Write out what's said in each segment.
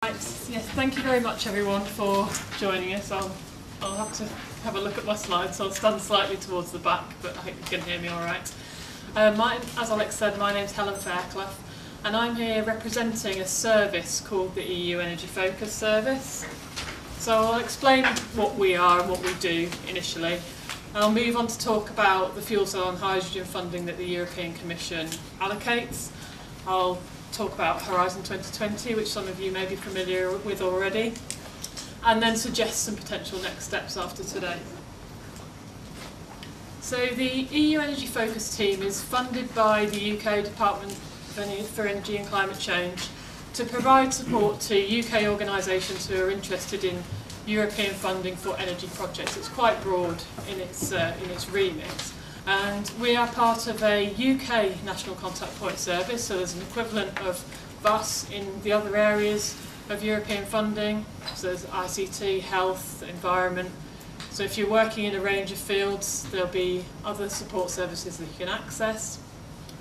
Right, yes, thank you very much everyone for joining us. I'll have to have a look at my slides, so I'll stand slightly towards the back, but I hope you can hear me all right. As Alex said, my name's Helen Fairclough, and I'm here representing a service called the EU Energy Focus Service. So I'll explain what we are and what we do initially. I'll move on to talk about the fuel cell and hydrogen funding that the European Commission allocates. I'll talk about Horizon 2020, which some of you may be familiar with already, and then suggest some potential next steps after today. So the EU Energy Focus team is funded by the UK Department for Energy and Climate Change to provide support to UK organisations who are interested in European funding for energy projects. It's quite broad in its remit. And we are part of a UK National Contact Point service, so there's an equivalent of us in the other areas of European funding. So there's ICT, health, environment. So if you're working in a range of fields, there'll be other support services that you can access.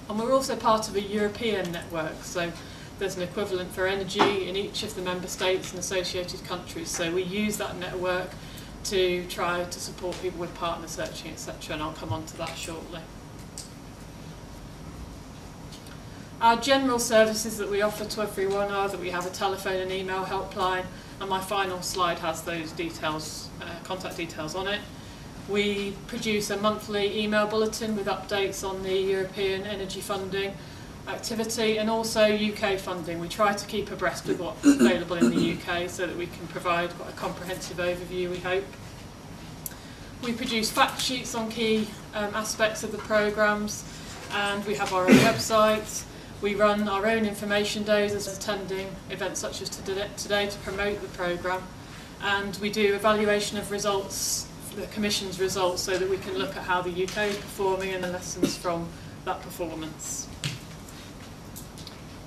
And we're also part of a European network, so there's an equivalent for energy in each of the member states and associated countries. So we use that network to try to support people with partner searching, etc., and I'll come on to that shortly. Our general services that we offer to everyone are that we have a telephone and email helpline, and my final slide has those details, contact details on it. We produce a monthly email bulletin with updates on the European energy funding activity and also UK funding. We try to keep abreast with what's available in the UK so that we can provide quite a comprehensive overview, we hope. We produce fact sheets on key aspects of the programmes, and we have our own website. We run our own information days as attending events such as today to promote the programme, and we do evaluation of results, the Commission's results, so that we can look at how the UK is performing and the lessons from that performance.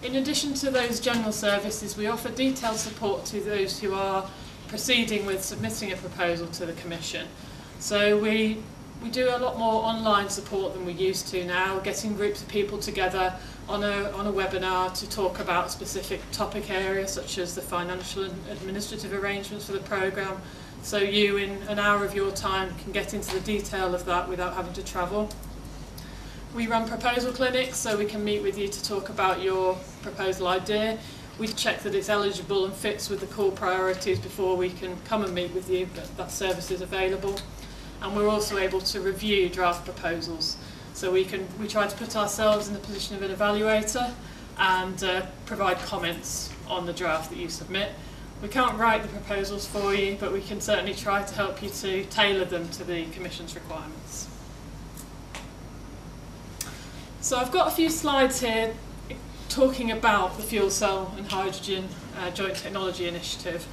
In addition to those general services, we offer detailed support to those who are proceeding with submitting a proposal to the Commission. So we do a lot more online support than we used to now, getting groups of people together on a webinar to talk about specific topic areas such as the financial and administrative arrangements for the programme. So you, in an hour of your time, can get into the detail of that without having to travel. We run proposal clinics, so we can meet with you to talk about your proposal idea. We check that it's eligible and fits with the core priorities before we can come and meet with you, but that service is available. And we're also able to review draft proposals. So we try to put ourselves in the position of an evaluator and provide comments on the draft that you submit. We can't write the proposals for you, but we can certainly try to help you to tailor them to the Commission's requirements. So I've got a few slides here talking about the Fuel Cell and Hydrogen Joint Technology Initiative.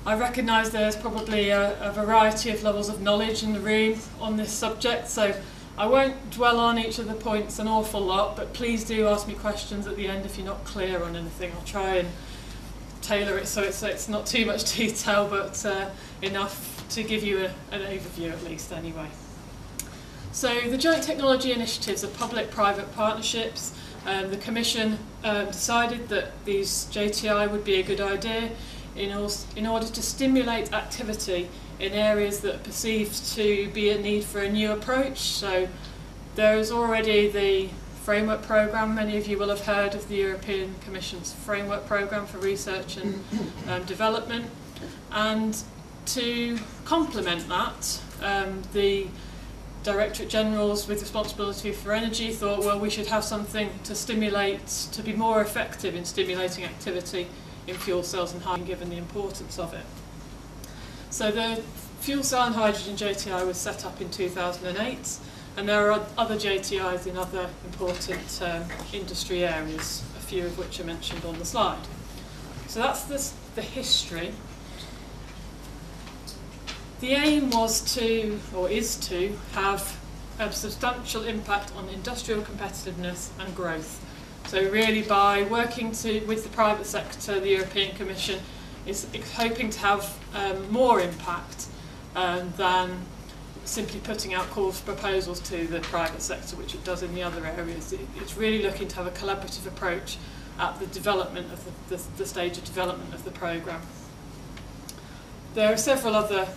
I recognise there's probably a variety of levels of knowledge in the room on this subject, so I won't dwell on each of the points an awful lot, but please do ask me questions at the end if you're not clear on anything. I'll try and tailor it so it's not too much detail, but enough to give you an overview at least anyway. So the Joint Technology Initiatives are public-private partnerships. The Commission decided that these JTI would be a good idea in order to stimulate activity in areas that are perceived to be a need for a new approach. So there is already the framework programme. Many of you will have heard of the European Commission's framework programme for research and development. And to complement that, the Directorate Generals with responsibility for energy thought, well, we should have something to stimulate, to be more effective in stimulating activity in fuel cells and hydrogen, given the importance of it. So the Fuel Cell and Hydrogen JTI was set up in 2008, and there are other JTIs in other important industry areas, a few of which are mentioned on the slide. So that's the history. The aim was to, or is to, have a substantial impact on industrial competitiveness and growth. So really by working with the private sector, the European Commission is hoping to have more impact than simply putting out calls for proposals to the private sector, which it does in the other areas. It's really looking to have a collaborative approach at the development of the stage of development of the programme. There are several other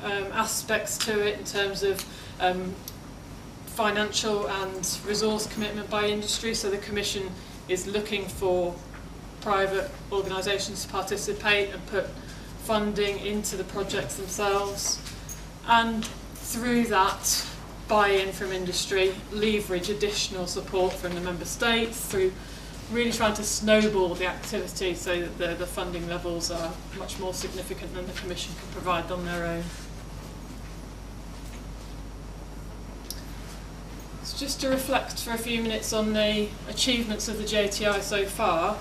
aspects to it in terms of financial and resource commitment by industry. So the Commission is looking for private organisations to participate and put funding into the projects themselves, and through that buy-in from industry, leverage additional support from the member states through really trying to snowball the activity so that the funding levels are much more significant than the Commission can provide on their own. So just to reflect for a few minutes on the achievements of the JTI so far,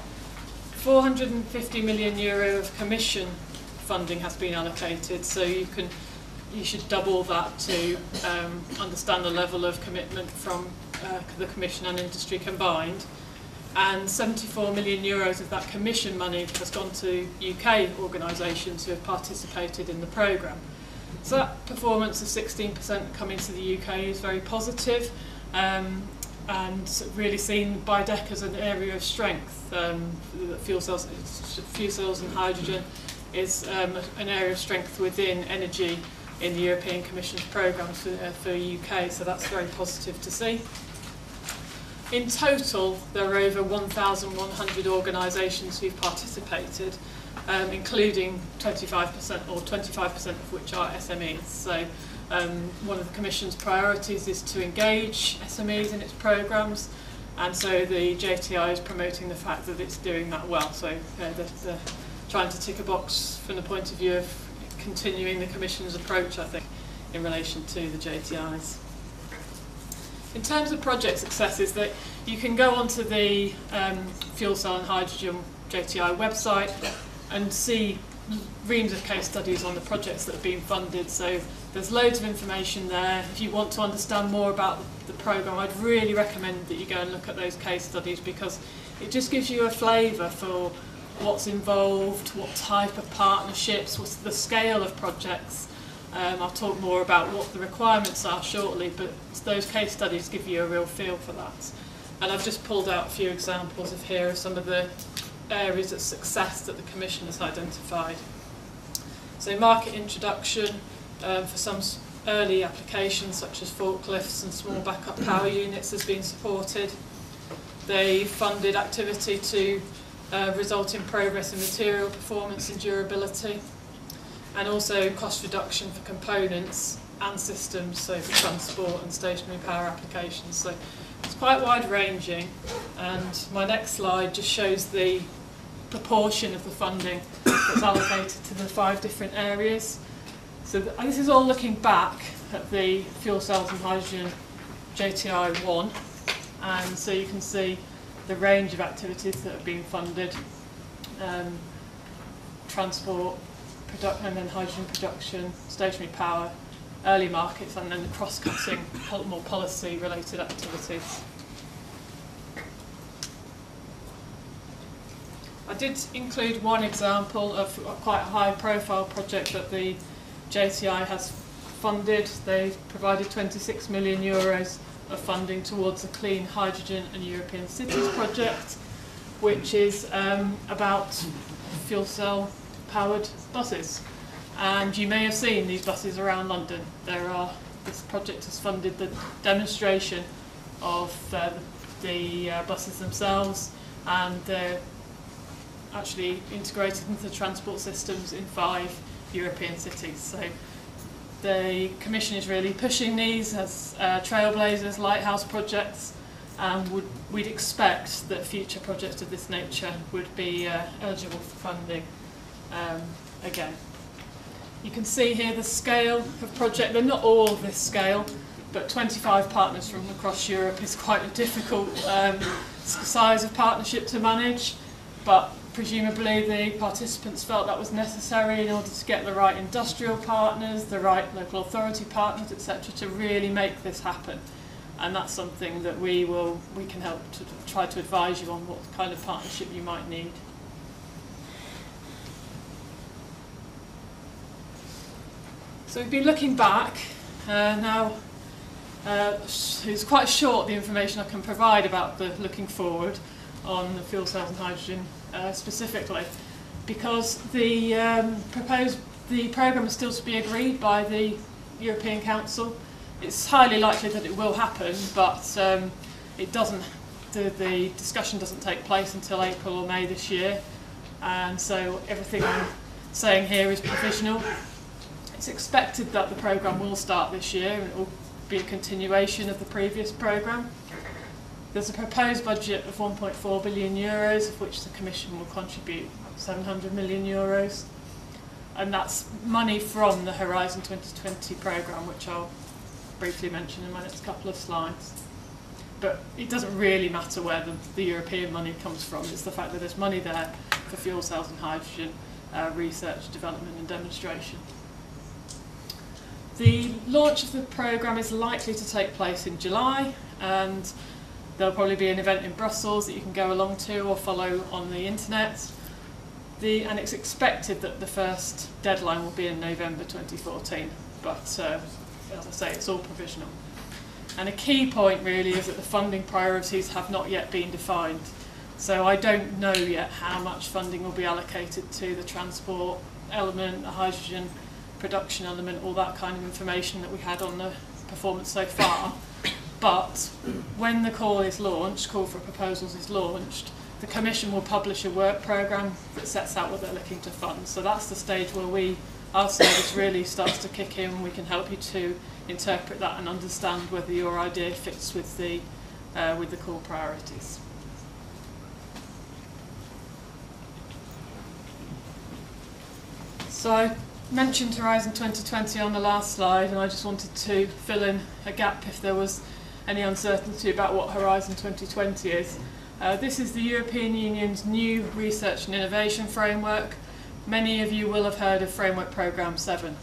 450 million euro of Commission funding has been allocated, so you should double that to understand the level of commitment from the Commission and industry combined. And 74 million euros of that Commission money has gone to UK organisations who have participated in the programme. So that performance of 16% coming to the UK is very positive, and really seen by DEC as an area of strength. Fuel cells and hydrogen is an area of strength within energy in the European Commission's programmes for UK, so that's very positive to see. In total, there are over 1,100 organisations who've participated, including 25% or 25% of which are SMEs. So one of the Commission's priorities is to engage SMEs in its programmes, and so the JTI is promoting the fact that it's doing that well. So they're trying to tick a box from the point of view of continuing the Commission's approach, I think, in relation to the JTIs. In terms of project successes, that you can go onto the Fuel Cell and Hydrogen JTI website and see reams of case studies on the projects that have been funded. So there's loads of information there. If you want to understand more about the programme, I'd really recommend that you go and look at those case studies, because it just gives you a flavour for what's involved, what type of partnerships, what's the scale of projects. I'll talk more about what the requirements are shortly, but those case studies give you a real feel for that. And I've just pulled out a few examples of here of some of the areas of success that the Commission has identified. So market introduction for some early applications such as forklifts and small backup power units has been supported. They funded activity to result in progress in material performance and durability, and also cost reduction for components and systems, so for transport and stationary power applications. So it's quite wide ranging, and my next slide just shows the proportion of the funding that's allocated to the 5 different areas. So this is all looking back at the Fuel Cells and Hydrogen JTI 1, and so you can see the range of activities that have been funded, transport, and then hydrogen production, stationary power, early markets, and then the cross-cutting, more policy-related activities. I did include one example of quite a high-profile project that the JTI has funded. They've provided 26 million euros of funding towards the Clean Hydrogen and European Cities project, which is about fuel cell powered buses. And you may have seen these buses around London. This project has funded the demonstration of the buses themselves, and they're actually integrated into the transport systems in 5 European cities. So the Commission is really pushing these as trailblazers, lighthouse projects, and we'd expect that future projects of this nature would be eligible for funding again. You can see here the scale of project. They're not all this scale, but 25 partners from across Europe is quite a difficult size of partnership to manage, but presumably the participants felt that was necessary in order to get the right industrial partners, the right local authority partners, etc., to really make this happen. And that's something that we can help to try to advise you on what kind of partnership you might need. So we've been looking back now. It's quite short, the information I can provide about the looking forward, on the fuel cells and hydrogen specifically, because the programme is still to be agreed by the European Council. It's highly likely that it will happen, but it doesn't. The discussion doesn't take place until April or May this year, and so everything I'm saying here is provisional. It's expected that the programme will start this year, and it will be a continuation of the previous programme. There's a proposed budget of 1.4 billion euros, of which the Commission will contribute 700 million euros. And that's money from the Horizon 2020 programme, which I'll briefly mention in my next couple of slides. But it doesn't really matter where the European money comes from. It's the fact that there's money there for fuel cells and hydrogen research, development and demonstration. The launch of the programme is likely to take place in July, and there'll probably be an event in Brussels that you can go along to or follow on the internet. And it's expected that the first deadline will be in November 2014, but as I say, it's all provisional. And a key point really is that the funding priorities have not yet been defined. So I don't know yet how much funding will be allocated to the transport element, the hydrogen production element, all that kind of information that we had on the performance so far. But when the call is launched, call for proposals is launched, the Commission will publish a work programme that sets out what they're looking to fund. So that's the stage where our service really starts to kick in. We can help you to interpret that and understand whether your idea fits with the core priorities. So I mentioned Horizon 2020 on the last slide, and I just wanted to fill in a gap if there was any uncertainty about what Horizon 2020 is. This is the European Union's new research and innovation framework. Many of you will have heard of Framework Programme 7.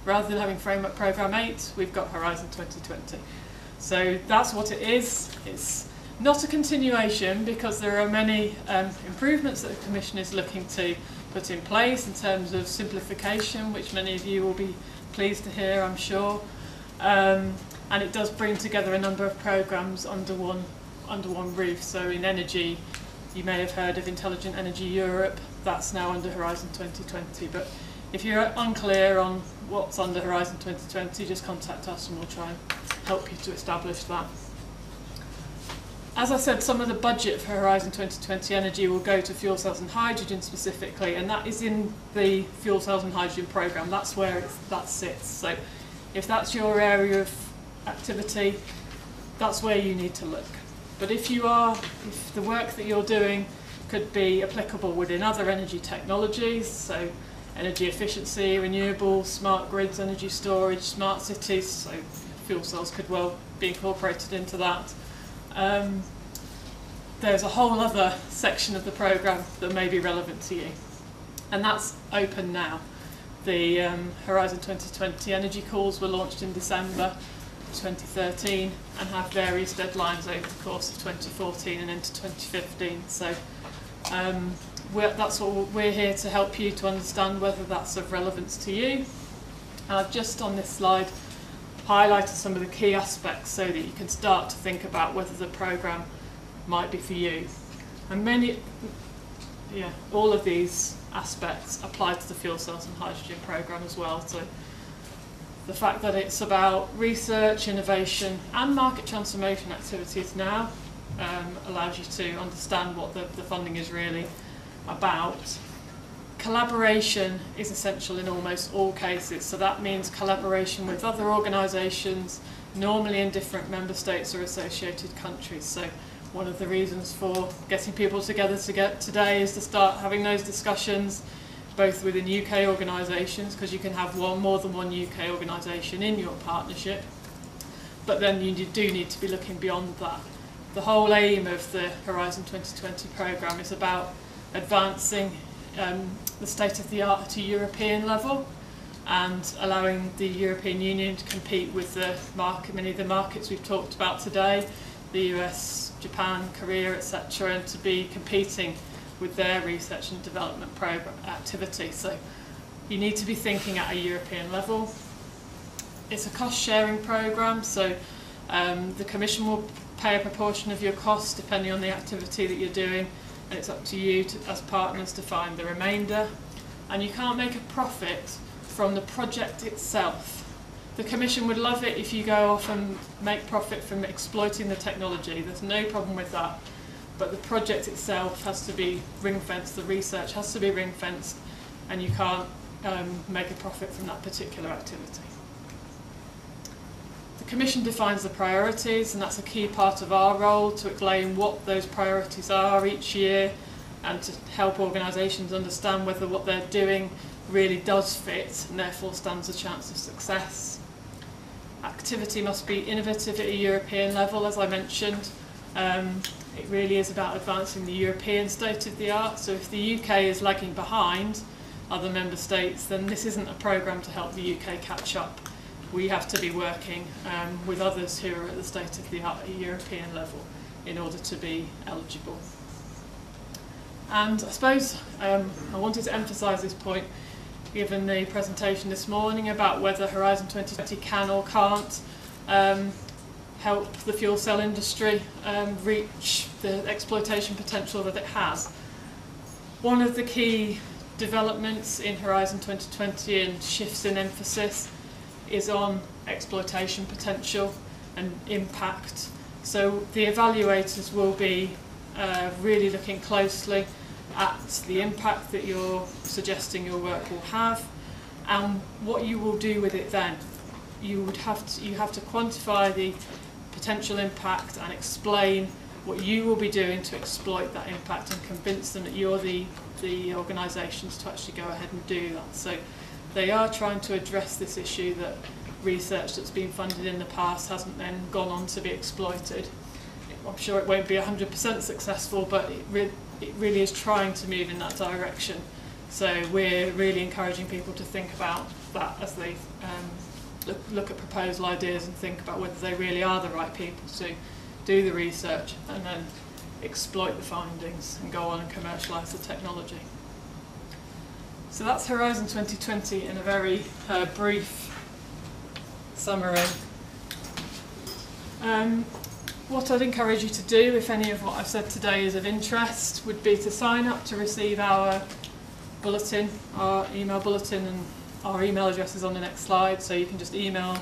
Rather than having Framework Programme 8, we've got Horizon 2020. So that's what it is. It's not a continuation because there are many improvements that the Commission is looking to put in place in terms of simplification, which many of you will be pleased to hear, I'm sure. And it does bring together a number of programmes under one roof. So in energy, you may have heard of Intelligent Energy Europe. That's now under Horizon 2020. But if you're unclear on what's under Horizon 2020, just contact us and we'll try and help you to establish that. As I said, some of the budget for Horizon 2020 energy will go to fuel cells and hydrogen specifically, and that is in the fuel cells and hydrogen programme. That's where that sits. So if that's your area of activity, that's where you need to look. But if the work that you're doing could be applicable within other energy technologies, so energy efficiency, renewables, smart grids, energy storage, smart cities, so fuel cells could well be incorporated into that. There's a whole other section of the programme that may be relevant to you, and that's open now. The Horizon 2020 energy calls were launched in December 2013 and have various deadlines over the course of 2014 and into 2015. So that's what we're here to help you to understand whether that's of relevance to you. I've just on this slide highlighted some of the key aspects so that you can start to think about whether the programme might be for you. And all of these aspects apply to the fuel cells and hydrogen programme as well. So the fact that it's about research, innovation and market transformation activities now allows you to understand what the funding is really about. Collaboration is essential in almost all cases, so that means collaboration with other organisations, normally in different member states or associated countries. So one of the reasons for getting people together today is to start having those discussions both within UK organisations, because you can have more than one UK organisation in your partnership, but then you do need to be looking beyond that. The whole aim of the Horizon 2020 programme is about advancing the state of the art at a European level and allowing the European Union to compete with many of the markets we've talked about today, the US, Japan, Korea, etc., and to be competing with their research and development program activity. So you need to be thinking at a European level. It's a cost-sharing programme, so the Commission will pay a proportion of your costs depending on the activity that you're doing, and it's up to you as partners to find the remainder. And you can't make a profit from the project itself. The Commission would love it if you go off and make profit from exploiting the technology. There's no problem with that. But the project itself has to be ring-fenced, the research has to be ring-fenced, and you can't make a profit from that particular activity. The Commission defines the priorities, and that's a key part of our role, to explain what those priorities are each year and to help organisations understand whether what they're doing really does fit and therefore stands a chance of success. Activity must be innovative at a European level, as I mentioned. It really is about advancing the European state of the art. So if the UK is lagging behind other member states, then this isn't a programme to help the UK catch up. We have to be working with others who are at the state of the art at a European level in order to be eligible. And I suppose I wanted to emphasise this point given the presentation this morning about whether Horizon 2020 can or can't help the fuel cell industry reach the exploitation potential that it has. One of the key developments in Horizon 2020 and shifts in emphasis is on exploitation potential and impact. So the evaluators will be really looking closely at the impact that you're suggesting your work will have and what you will do with it then. You have to quantify the potential impact and explain what you will be doing to exploit that impact and convince them that you're the organisations to actually go ahead and do that. So they are trying to address this issue that research that's been funded in the past hasn't then gone on to be exploited. I'm sure it won't be 100% successful, but it really is trying to move in that direction. So we're really encouraging people to think about that as they look at proposal ideas and think about whether they really are the right people to do the research and then exploit the findings and go on and commercialise the technology. So that's Horizon 2020 in a very brief summary. What I'd encourage you to do, if any of what I've said today is of interest, would be to sign up to receive our bulletin, our email bulletin, and our email address is on the next slide, so you can just email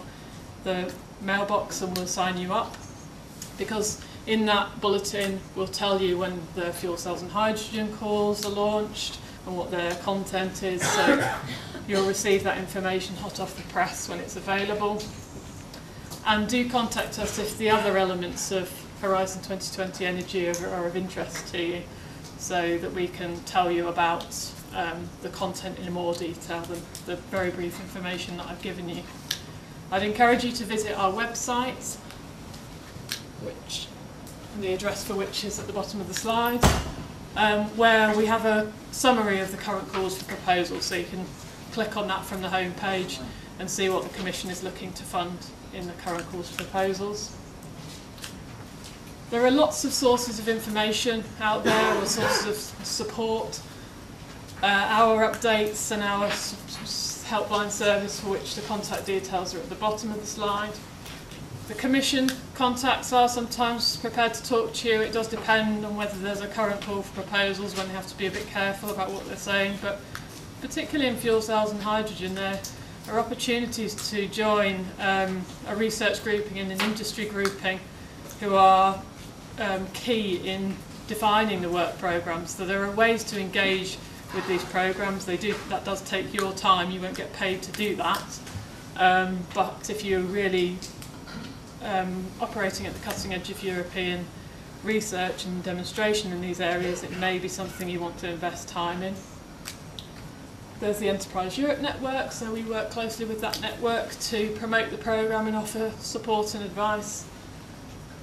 the mailbox and we'll sign you up. Because in that bulletin we'll tell you when the fuel cells and hydrogen calls are launched and what their content is, so you'll receive that information hot off the press when it's available. And do contact us if the other elements of Horizon 2020 Energy are of interest to you, so that we can tell you about the content in more detail than the very brief information that I've given you. I'd encourage you to visit our website, the address for which is at the bottom of the slide, where we have a summary of the current calls for proposals, so you can click on that from the home page and see what the Commission is looking to fund in the current calls for proposals. There are lots of sources of information out there, or sources of support. Our updates and our helpline service, for which the contact details are at the bottom of the slide. The Commission contacts are sometimes prepared to talk to you. It does depend on whether there's a current call for proposals, when they have to be a bit careful about what they're saying, but particularly in fuel cells and hydrogen, there are opportunities to join a research grouping and an industry grouping who are key in defining the work programmes. So there are ways to engage with these programmes. That does take your time. You won't get paid to do that. But if you're really operating at the cutting edge of European research and demonstration in these areas, it may be something you want to invest time in. There's the Enterprise Europe network, so we work closely with that network to promote the programme and offer support and advice.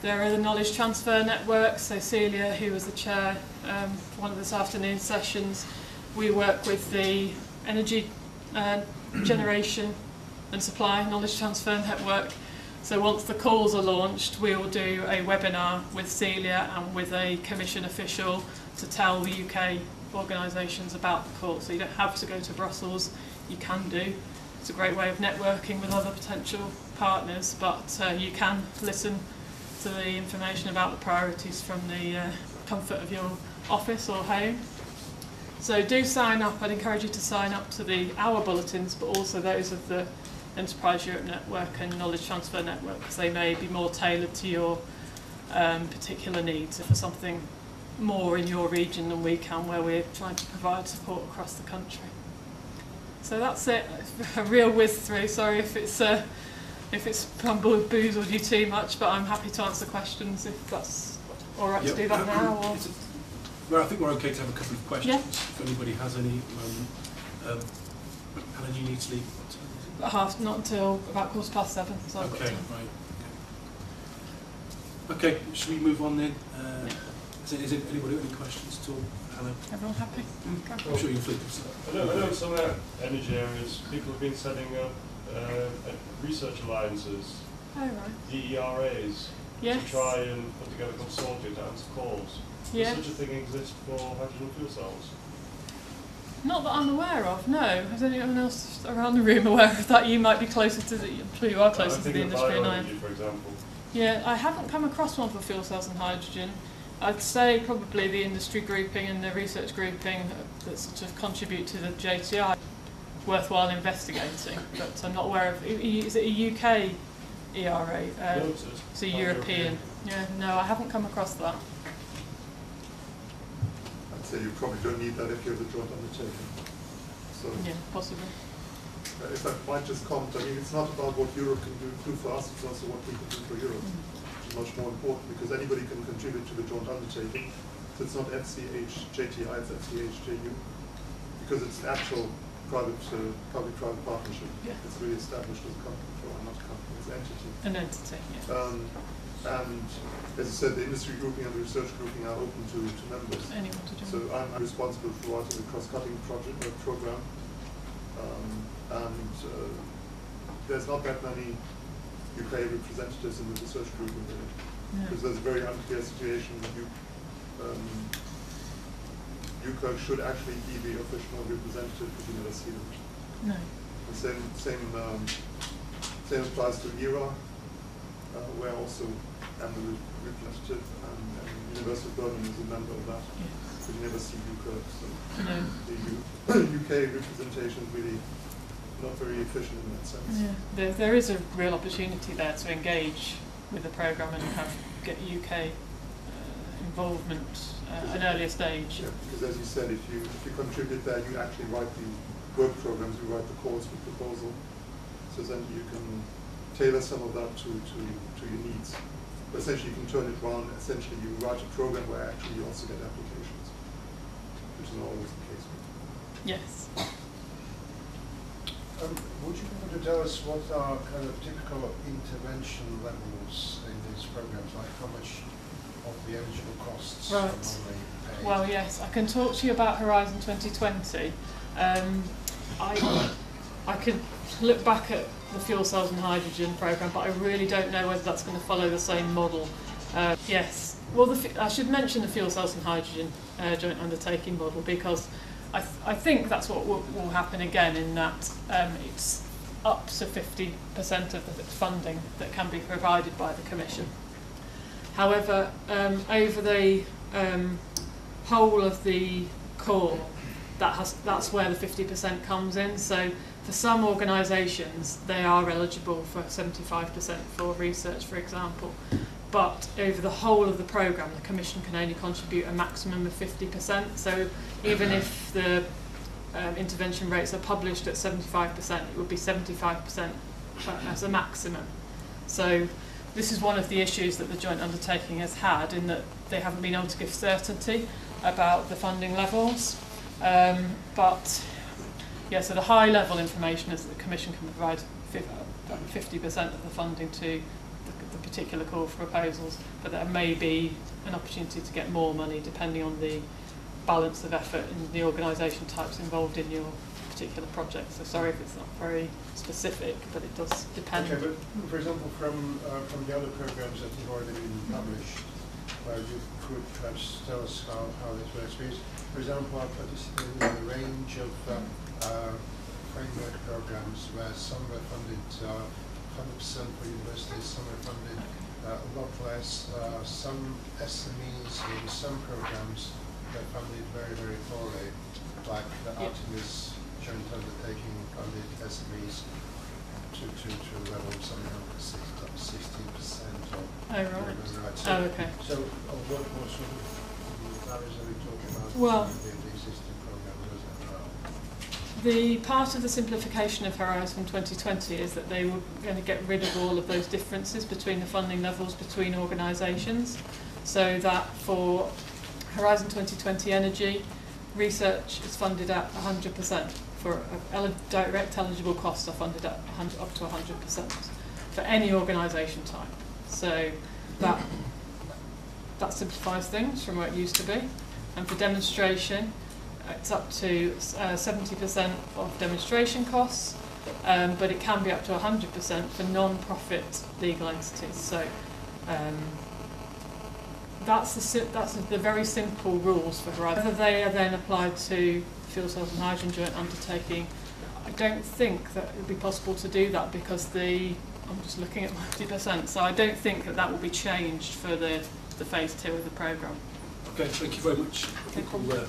There are the knowledge transfer networks, so Celia, who was the chair for one of this afternoon's sessions, we work with the energy generation and supply knowledge transfer network. So once the calls are launched, we will do a webinar with Celia and with a Commission official to tell the UK organisations about the call. So you don't have to go to Brussels, you can do. It's a great way of networking with other potential partners, but you can listen to the information about the priorities from the comfort of your office or home. So do sign up. I'd encourage you to sign up to our bulletins, but also those of the Enterprise Europe Network and Knowledge Transfer Network, because they may be more tailored to your particular needs if there's something more in your region than we can, where we're trying to provide support across the country. So that's it. A real whiz through. Sorry if it's bamboozled you too much, but I'm happy to answer questions if that's all right to do that now. Or well, I think we're okay to have a couple of questions. Yeah. If anybody has any. Helen, you need to leave. Not until about 7:15. So I've got okay, time. right. Okay, should we move on then? Is it anybody got any questions at all, Helen? Everyone happy? I'm sure you'll flip this. I know some energy areas, people have been setting up research alliances, DERAs, yes. to try and put together consortia to answer calls. Yes. Does such a thing exist for hydrogen fuel cells? Not that I'm aware of, no. Is anyone else around the room aware of that? You might be closer to the, I'm sure you are closer to the industry than I am. For example. Yeah, I haven't come across one for fuel cells and hydrogen. I'd say probably the industry grouping and the research grouping that sort of contribute to the JTI worthwhile investigating, but I'm not aware of. Is it a UK ERA? No, it's a European. Yeah, no, I haven't come across that. I'd say you probably don't need that if you have a joint undertaking. So yeah, possibly. If I might just comment, I mean, it's not about what Europe can do for us, it's also what we can do for Europe. Which is much more important, because anybody can contribute to the joint undertaking. So it's not FCH JTI, it's FCH JU, because it's an actual public-private partnership. Yeah. It's really established as a company, or not a company, it's an entity. An entity, yeah. And as I said, the industry grouping and the research grouping are open to members. Anyone to do. So I'm responsible for writing the cross-cutting program. There's not that many UK representatives in the research group in there, because there's a very unclear situation that UK should actually be the official representative, because you never see them. No. The same applies to ERA, where I also am the representative, and University of Birmingham is a member of that. Yes. But you never see UK, so No. the UK representation is really not very efficient in that sense. Yeah. There is a real opportunity there to engage with the programme and get UK involvement at an earlier stage. Yeah, because as you said, if you contribute there, you actually write the work programs, you write the calls for proposal, so then you can tailor some of that to your needs. But essentially you can turn it around, essentially you write a program where actually you also get applications, which is not always the case. Yes. Would you be able to tell us what are kind of typical intervention levels in these programs, like how much of the eligible costs are normally paid? Well, yes, I can talk to you about Horizon 2020. I could look back at the fuel cells and hydrogen programme, but I really don't know whether that's going to follow the same model. Yes, well, I should mention the fuel cells and hydrogen joint undertaking model, because I think that's what will happen again, in that it's up to 50% of the funding that can be provided by the Commission. However, over the whole of the core, that's where the 50% comes in. So for some organisations, they are eligible for 75% for research, for example. But over the whole of the programme, the Commission can only contribute a maximum of 50%. So even if the intervention rates are published at 75%, it would be 75% as a maximum. So this is one of the issues that the joint undertaking has had, in that they haven't been able to give certainty about the funding levels. But yeah, so the high level information is that the Commission can provide 50% of the funding to the particular call for proposals, but there may be an opportunity to get more money depending on the balance of effort and the organisation types involved in your particular project. So sorry if it's not very specific, but it does depend. Okay, but for example, from the other programs that have already been published, you could perhaps tell us how this works. For example, I participated in a range of framework programs where some were funded 100% for universities, some were funded a lot less. Some SMEs in some programs that funded very, very poorly, like the Artemis joint undertaking funded SMEs to a level of something like 16% or right. So, okay. So what sort of values are we talking about? Well, the existing programs as well? the part of the simplification of Horizon 2020 is that they were going to get rid of all of those differences between the funding levels between organisations, so that for Horizon 2020 Energy, research is funded at 100%. For direct eligible costs are funded at up to 100% for any organisation type. So that simplifies things from where it used to be. And for demonstration, it's up to 70% of demonstration costs, but it can be up to 100% for non-profit legal entities. So that's the very simple rules for Horizon. Whether they are then applied to fuel cells and hydrogen joint undertaking, I don't think that it would be possible to do that because I'm just looking at 50%, so I don't think that will be changed for the phase 2 of the programme. Okay, thank you very much. I think we'll